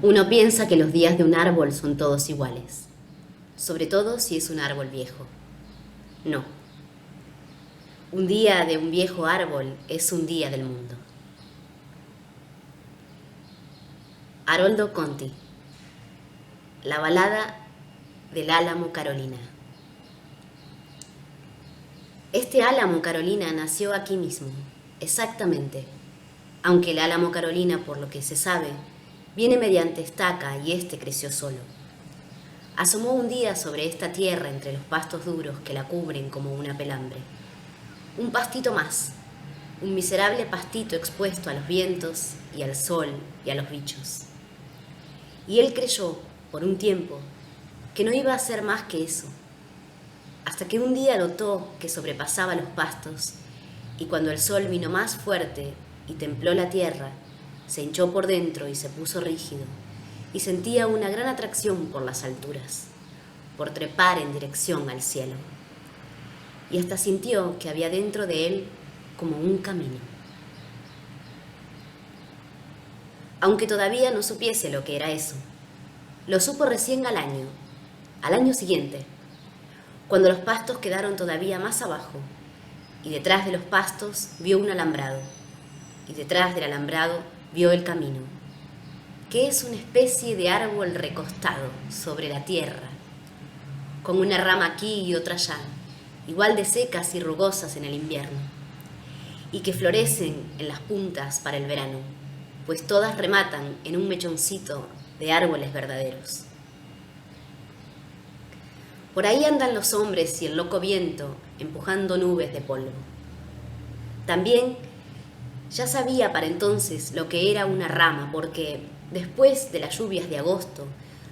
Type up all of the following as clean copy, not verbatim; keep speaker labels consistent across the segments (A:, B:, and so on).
A: Uno piensa que los días de un árbol son todos iguales, sobre todo si es un árbol viejo. No. Un día de un viejo árbol es un día del mundo. Haroldo Conti. La balada del álamo Carolina. Este álamo Carolina nació aquí mismo, exactamente, aunque el álamo Carolina, por lo que se sabe, viene mediante estaca y este creció solo. Asomó un día sobre esta tierra entre los pastos duros que la cubren como una pelambre. Un pastito más, un miserable pastito expuesto a los vientos y al sol y a los bichos. Y él creyó, por un tiempo, que no iba a ser más que eso, hasta que un día notó que sobrepasaba los pastos, y cuando el sol vino más fuerte y templó la tierra, se hinchó por dentro y se puso rígido, y sentía una gran atracción por las alturas, por trepar en dirección al cielo. Y hasta sintió que había dentro de él como un camino. Aunque todavía no supiese lo que era eso, lo supo recién al año siguiente, cuando los pastos quedaron todavía más abajo, y detrás de los pastos vio un alambrado, y detrás del alambrado vio el camino, que es una especie de árbol recostado sobre la tierra, con una rama aquí y otra allá, igual de secas y rugosas en el invierno, y que florecen en las puntas para el verano, pues todas rematan en un mechoncito de árboles verdaderos. Por ahí andan los hombres y el loco viento empujando nubes de polvo. También ya sabía para entonces lo que era una rama, porque después de las lluvias de agosto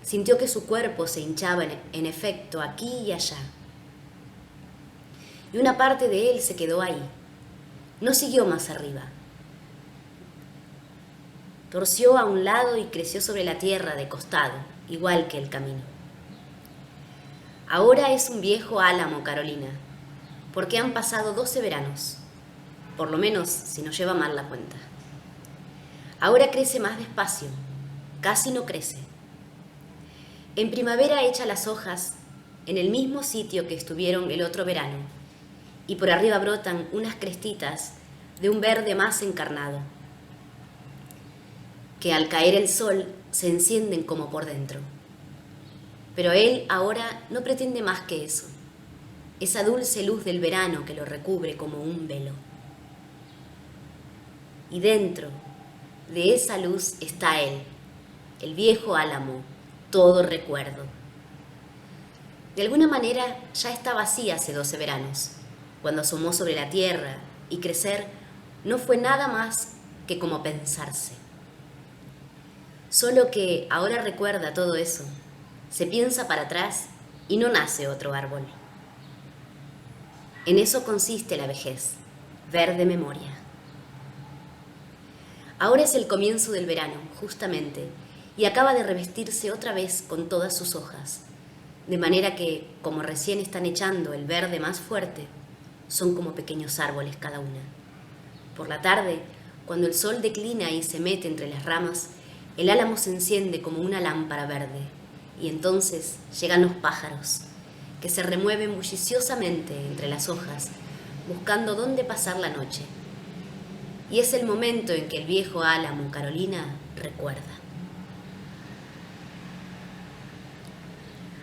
A: sintió que su cuerpo se hinchaba en efecto aquí y allá. Y una parte de él se quedó ahí, no siguió más arriba. Torció a un lado y creció sobre la tierra de costado, igual que el camino. Ahora es un viejo álamo, Carolina, porque han pasado 12 veranos, por lo menos si no lleva mal la cuenta. Ahora crece más despacio, casi no crece. En primavera echa las hojas en el mismo sitio que estuvieron el otro verano, y por arriba brotan unas crestitas de un verde más encarnado, que al caer el sol se encienden como por dentro. Pero él ahora no pretende más que eso, esa dulce luz del verano que lo recubre como un velo. Y dentro de esa luz está él, el viejo álamo, todo recuerdo. De alguna manera ya estaba así hace 12 veranos, cuando asomó sobre la tierra, y crecer no fue nada más que como pensarse. Solo que ahora recuerda todo eso, se piensa para atrás y no nace otro árbol. En eso consiste la vejez, ver de memoria. Ahora es el comienzo del verano, justamente, y acaba de revestirse otra vez con todas sus hojas, de manera que, como recién están echando el verde más fuerte, son como pequeños árboles cada una. Por la tarde, cuando el sol declina y se mete entre las ramas, el álamo se enciende como una lámpara verde, y entonces llegan los pájaros, que se remueven bulliciosamente entre las hojas, buscando dónde pasar la noche. Y es el momento en que el viejo álamo, Carolina, recuerda.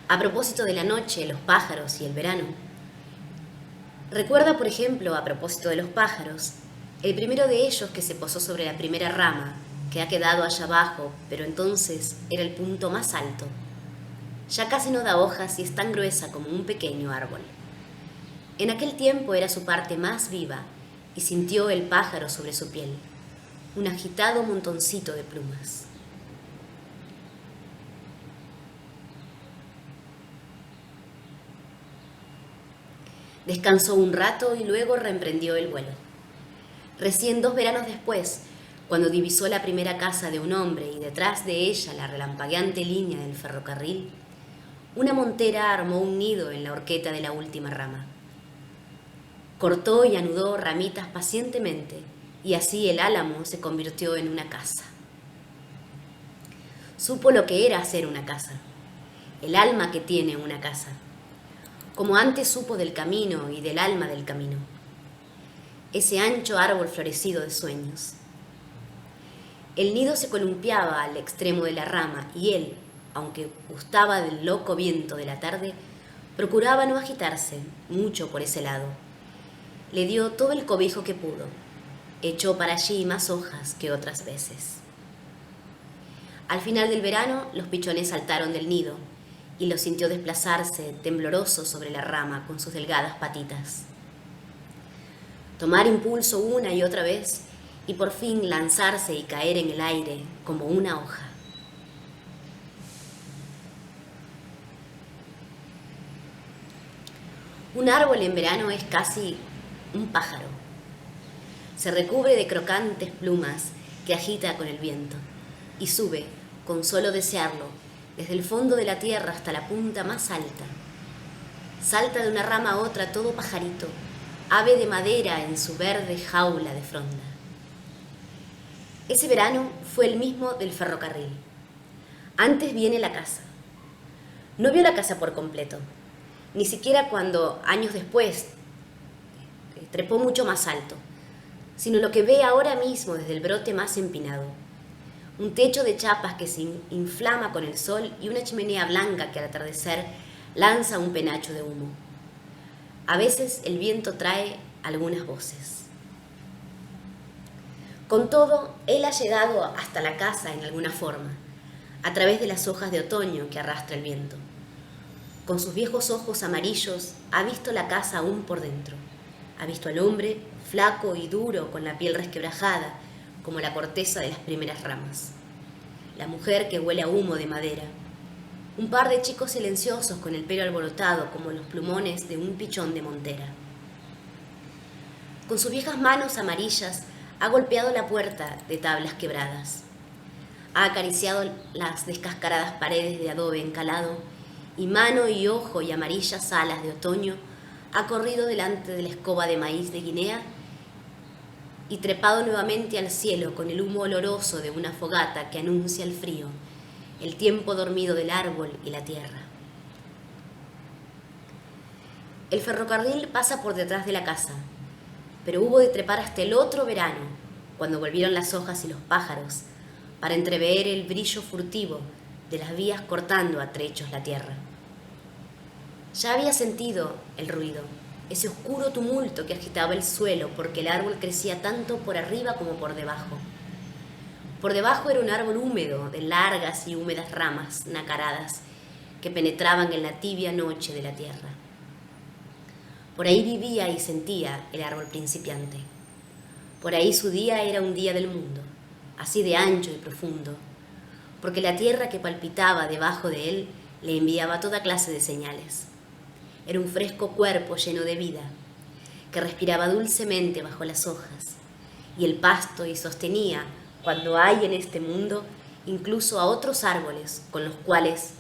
A: A propósito de la noche, los pájaros y el verano, recuerda, por ejemplo, a propósito de los pájaros, el primero de ellos que se posó sobre la primera rama, que ha quedado allá abajo, pero entonces era el punto más alto. Ya casi no da hojas y es tan gruesa como un pequeño árbol. En aquel tiempo era su parte más viva y sintió el pájaro sobre su piel, un agitado montoncito de plumas. Descansó un rato y luego reemprendió el vuelo. Recién 2 veranos después, cuando divisó la primera casa de un hombre y detrás de ella la relampagueante línea del ferrocarril, una montera armó un nido en la horqueta de la última rama. Cortó y anudó ramitas pacientemente, y así el álamo se convirtió en una casa. Supo lo que era hacer una casa, el alma que tiene una casa, como antes supo del camino y del alma del camino, ese ancho árbol florecido de sueños. El nido se columpiaba al extremo de la rama y él, aunque gustaba del loco viento de la tarde, procuraba no agitarse mucho por ese lado. Le dio todo el cobijo que pudo, echó para allí más hojas que otras veces. Al final del verano, los pichones saltaron del nido y lo sintió desplazarse tembloroso sobre la rama con sus delgadas patitas. Tomar impulso una y otra vez y por fin lanzarse y caer en el aire como una hoja. Un árbol en verano es casi un pájaro. Se recubre de crocantes plumas que agita con el viento y sube, con solo desearlo, desde el fondo de la tierra hasta la punta más alta. Salta de una rama a otra todo pajarito, ave de madera en su verde jaula de fronda. Ese verano fue el mismo del ferrocarril. Antes viene la casa. No vio la casa por completo, ni siquiera cuando, años después, trepó mucho más alto, sino lo que ve ahora mismo desde el brote más empinado. Un techo de chapas que se inflama con el sol y una chimenea blanca que al atardecer lanza un penacho de humo. A veces el viento trae algunas voces. Con todo, él ha llegado hasta la casa en alguna forma, a través de las hojas de otoño que arrastra el viento. Con sus viejos ojos amarillos ha visto la casa aún por dentro. Ha visto al hombre, flaco y duro, con la piel resquebrajada, como la corteza de las primeras ramas. La mujer que huele a humo de madera. Un par de chicos silenciosos con el pelo alborotado como los plumones de un pichón de montera. Con sus viejas manos amarillas ha golpeado la puerta de tablas quebradas. Ha acariciado las descascaradas paredes de adobe encalado y mano y ojo y amarillas alas de otoño ha corrido delante de la escoba de maíz de Guinea y trepado nuevamente al cielo con el humo oloroso de una fogata que anuncia el frío, el tiempo dormido del árbol y la tierra. El ferrocarril pasa por detrás de la casa, pero hubo de trepar hasta el otro verano, cuando volvieron las hojas y los pájaros, para entrever el brillo furtivo de las vías cortando a trechos la tierra. Ya había sentido el ruido, ese oscuro tumulto que agitaba el suelo porque el árbol crecía tanto por arriba como por debajo. Por debajo era un árbol húmedo de largas y húmedas ramas nacaradas que penetraban en la tibia noche de la tierra. Por ahí vivía y sentía el árbol principiante. Por ahí su día era un día del mundo, así de ancho y profundo, porque la tierra que palpitaba debajo de él le enviaba toda clase de señales. Era un fresco cuerpo lleno de vida, que respiraba dulcemente bajo las hojas, y el pasto y sostenía, cuando hay en este mundo, incluso a otros árboles con los cuales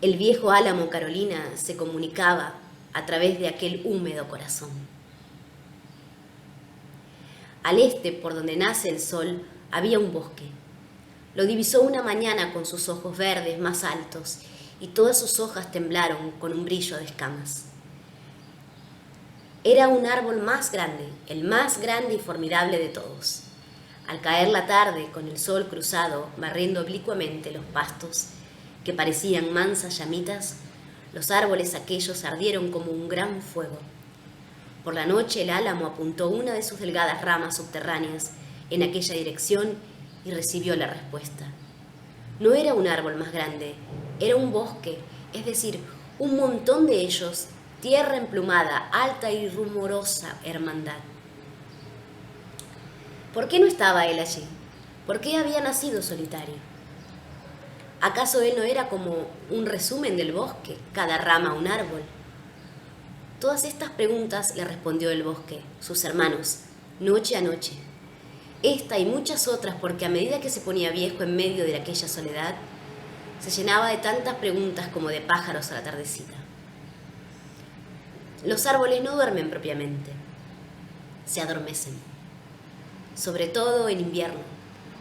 A: el viejo álamo Carolina se comunicaba a través de aquel húmedo corazón. Al este, por donde nace el sol, había un bosque. Lo divisó una mañana con sus ojos verdes más altos y todas sus hojas temblaron con un brillo de escamas. Era un árbol más grande, el más grande y formidable de todos. Al caer la tarde, con el sol cruzado, barriendo oblicuamente los pastos, que parecían mansas llamitas, los árboles aquellos ardieron como un gran fuego. Por la noche el álamo apuntó una de sus delgadas ramas subterráneas en aquella dirección y recibió la respuesta. No era un árbol más grande, era un bosque, es decir, un montón de ellos, tierra emplumada, alta y rumorosa hermandad. ¿Por qué no estaba él allí? ¿Por qué había nacido solitario? ¿Acaso él no era como un resumen del bosque, cada rama un árbol? Todas estas preguntas le respondió el bosque, sus hermanos, noche a noche. Esta y muchas otras porque a medida que se ponía viejo en medio de aquella soledad, se llenaba de tantas preguntas como de pájaros a la tardecita. Los árboles no duermen propiamente, se adormecen, sobre todo en invierno,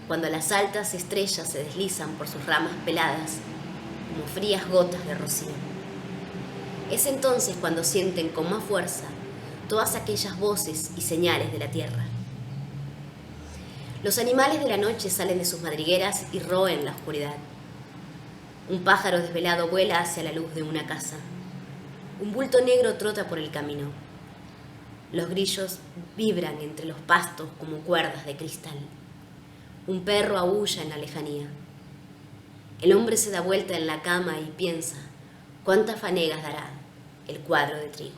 A: cuando las altas estrellas se deslizan por sus ramas peladas como frías gotas de rocío. Es entonces cuando sienten con más fuerza todas aquellas voces y señales de la tierra. Los animales de la noche salen de sus madrigueras y roen la oscuridad. Un pájaro desvelado vuela hacia la luz de una casa. Un bulto negro trota por el camino. Los grillos vibran entre los pastos como cuerdas de cristal. Un perro aúlla en la lejanía. El hombre se da vuelta en la cama y piensa cuántas fanegas dará el cuadro de trigo.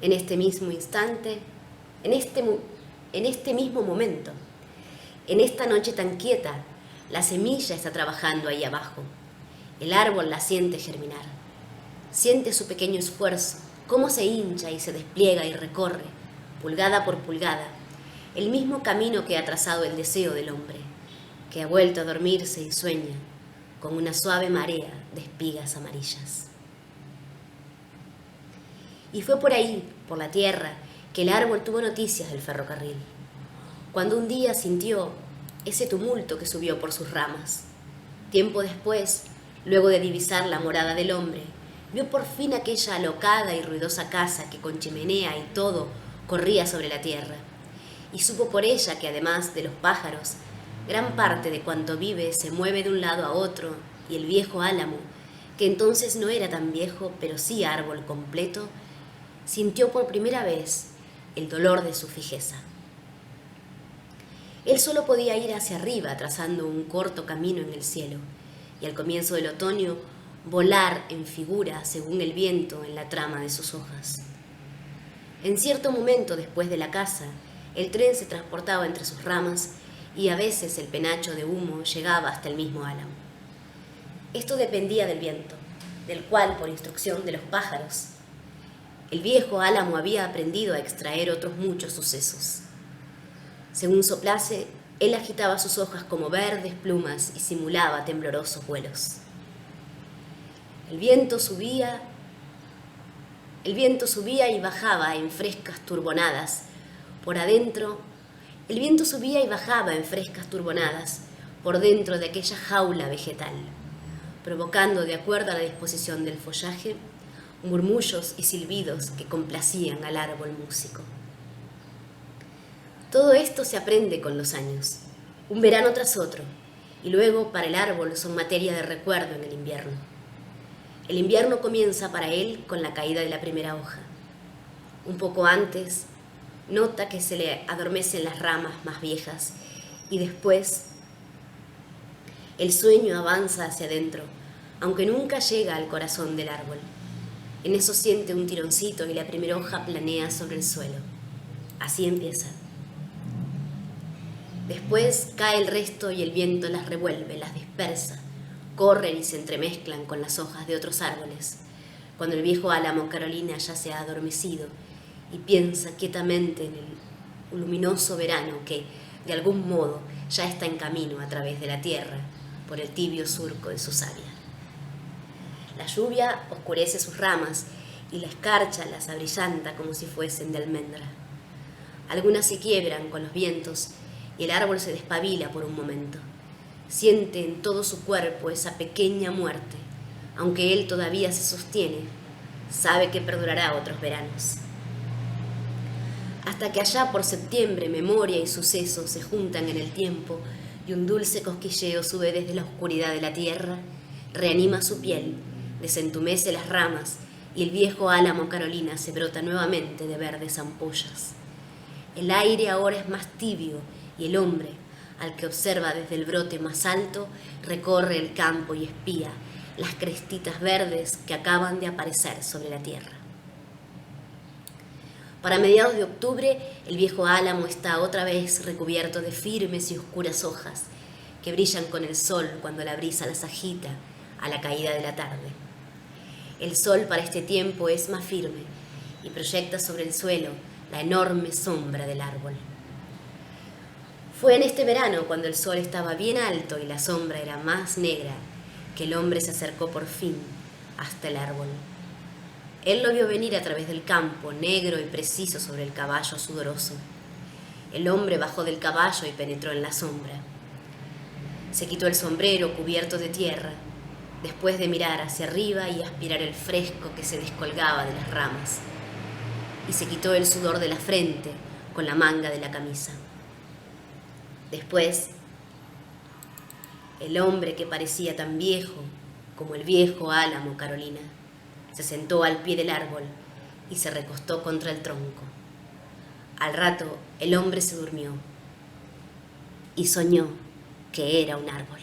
A: En este mismo instante, en este mismo momento, en esta noche tan quieta, la semilla está trabajando ahí abajo. El árbol la siente germinar. Siente su pequeño esfuerzo, cómo se hincha y se despliega y recorre, pulgada por pulgada, el mismo camino que ha trazado el deseo del hombre, que ha vuelto a dormirse y sueña con una suave marea de espigas amarillas. Y fue por ahí, por la tierra, que el árbol tuvo noticias del ferrocarril, cuando un día sintió ese tumulto que subió por sus ramas. Tiempo después, luego de divisar la morada del hombre, vio por fin aquella alocada y ruidosa casa que con chimenea y todo corría sobre la tierra, y supo por ella que además de los pájaros, gran parte de cuanto vive se mueve de un lado a otro, y el viejo álamo, que entonces no era tan viejo, pero sí árbol completo, sintió por primera vez el dolor de su fijeza. Él solo podía ir hacia arriba, trazando un corto camino en el cielo, y al comienzo del otoño volar en figura según el viento en la trama de sus hojas. En cierto momento después de la casa, el tren se transportaba entre sus ramas y a veces el penacho de humo llegaba hasta el mismo álamo. Esto dependía del viento, del cual, por instrucción de los pájaros, el viejo álamo había aprendido a extraer otros muchos sucesos. Según soplase, él agitaba sus hojas como verdes plumas y simulaba temblorosos vuelos. El viento subía y bajaba en frescas turbonadas. Por adentro, el viento subía y bajaba en frescas turbonadas por dentro de aquella jaula vegetal, provocando, de acuerdo a la disposición del follaje, murmullos y silbidos que complacían al árbol músico. Todo esto se aprende con los años, un verano tras otro, y luego para el árbol son materia de recuerdo en el invierno. El invierno comienza para él con la caída de la primera hoja. Un poco antes, nota que se le adormecen las ramas más viejas y después el sueño avanza hacia adentro, aunque nunca llega al corazón del árbol. En eso siente un tironcito y la primera hoja planea sobre el suelo. Así empieza. Después cae el resto y el viento las revuelve, las dispersa, corren y se entremezclan con las hojas de otros árboles, cuando el viejo álamo Carolina ya se ha adormecido y piensa quietamente en el luminoso verano que, de algún modo, ya está en camino a través de la tierra por el tibio surco de su savia. La lluvia oscurece sus ramas y la escarcha las abrillanta como si fuesen de almendra. Algunas se quiebran con los vientos y el árbol se despabila por un momento. Siente en todo su cuerpo esa pequeña muerte, aunque él todavía se sostiene, sabe que perdurará otros veranos. Hasta que allá por septiembre memoria y suceso se juntan en el tiempo y un dulce cosquilleo sube desde la oscuridad de la tierra, reanima su piel, desentumece las ramas y el viejo álamo Carolina se brota nuevamente de verdes ampollas. El aire ahora es más tibio y el hombre, al que observa desde el brote más alto, recorre el campo y espía las crestitas verdes que acaban de aparecer sobre la tierra. Para mediados de octubre, el viejo álamo está otra vez recubierto de firmes y oscuras hojas que brillan con el sol cuando la brisa las agita a la caída de la tarde. El sol para este tiempo es más firme y proyecta sobre el suelo la enorme sombra del árbol. Fue en este verano, cuando el sol estaba bien alto y la sombra era más negra, que el hombre se acercó por fin hasta el árbol. Él lo vio venir a través del campo, negro y preciso sobre el caballo sudoroso. El hombre bajó del caballo y penetró en la sombra. Se quitó el sombrero cubierto de tierra, después de mirar hacia arriba y aspirar el fresco que se descolgaba de las ramas, y se quitó el sudor de la frente con la manga de la camisa. Después, el hombre que parecía tan viejo como el viejo álamo Carolina se sentó al pie del árbol y se recostó contra el tronco. Al rato el hombre se durmió y soñó que era un árbol.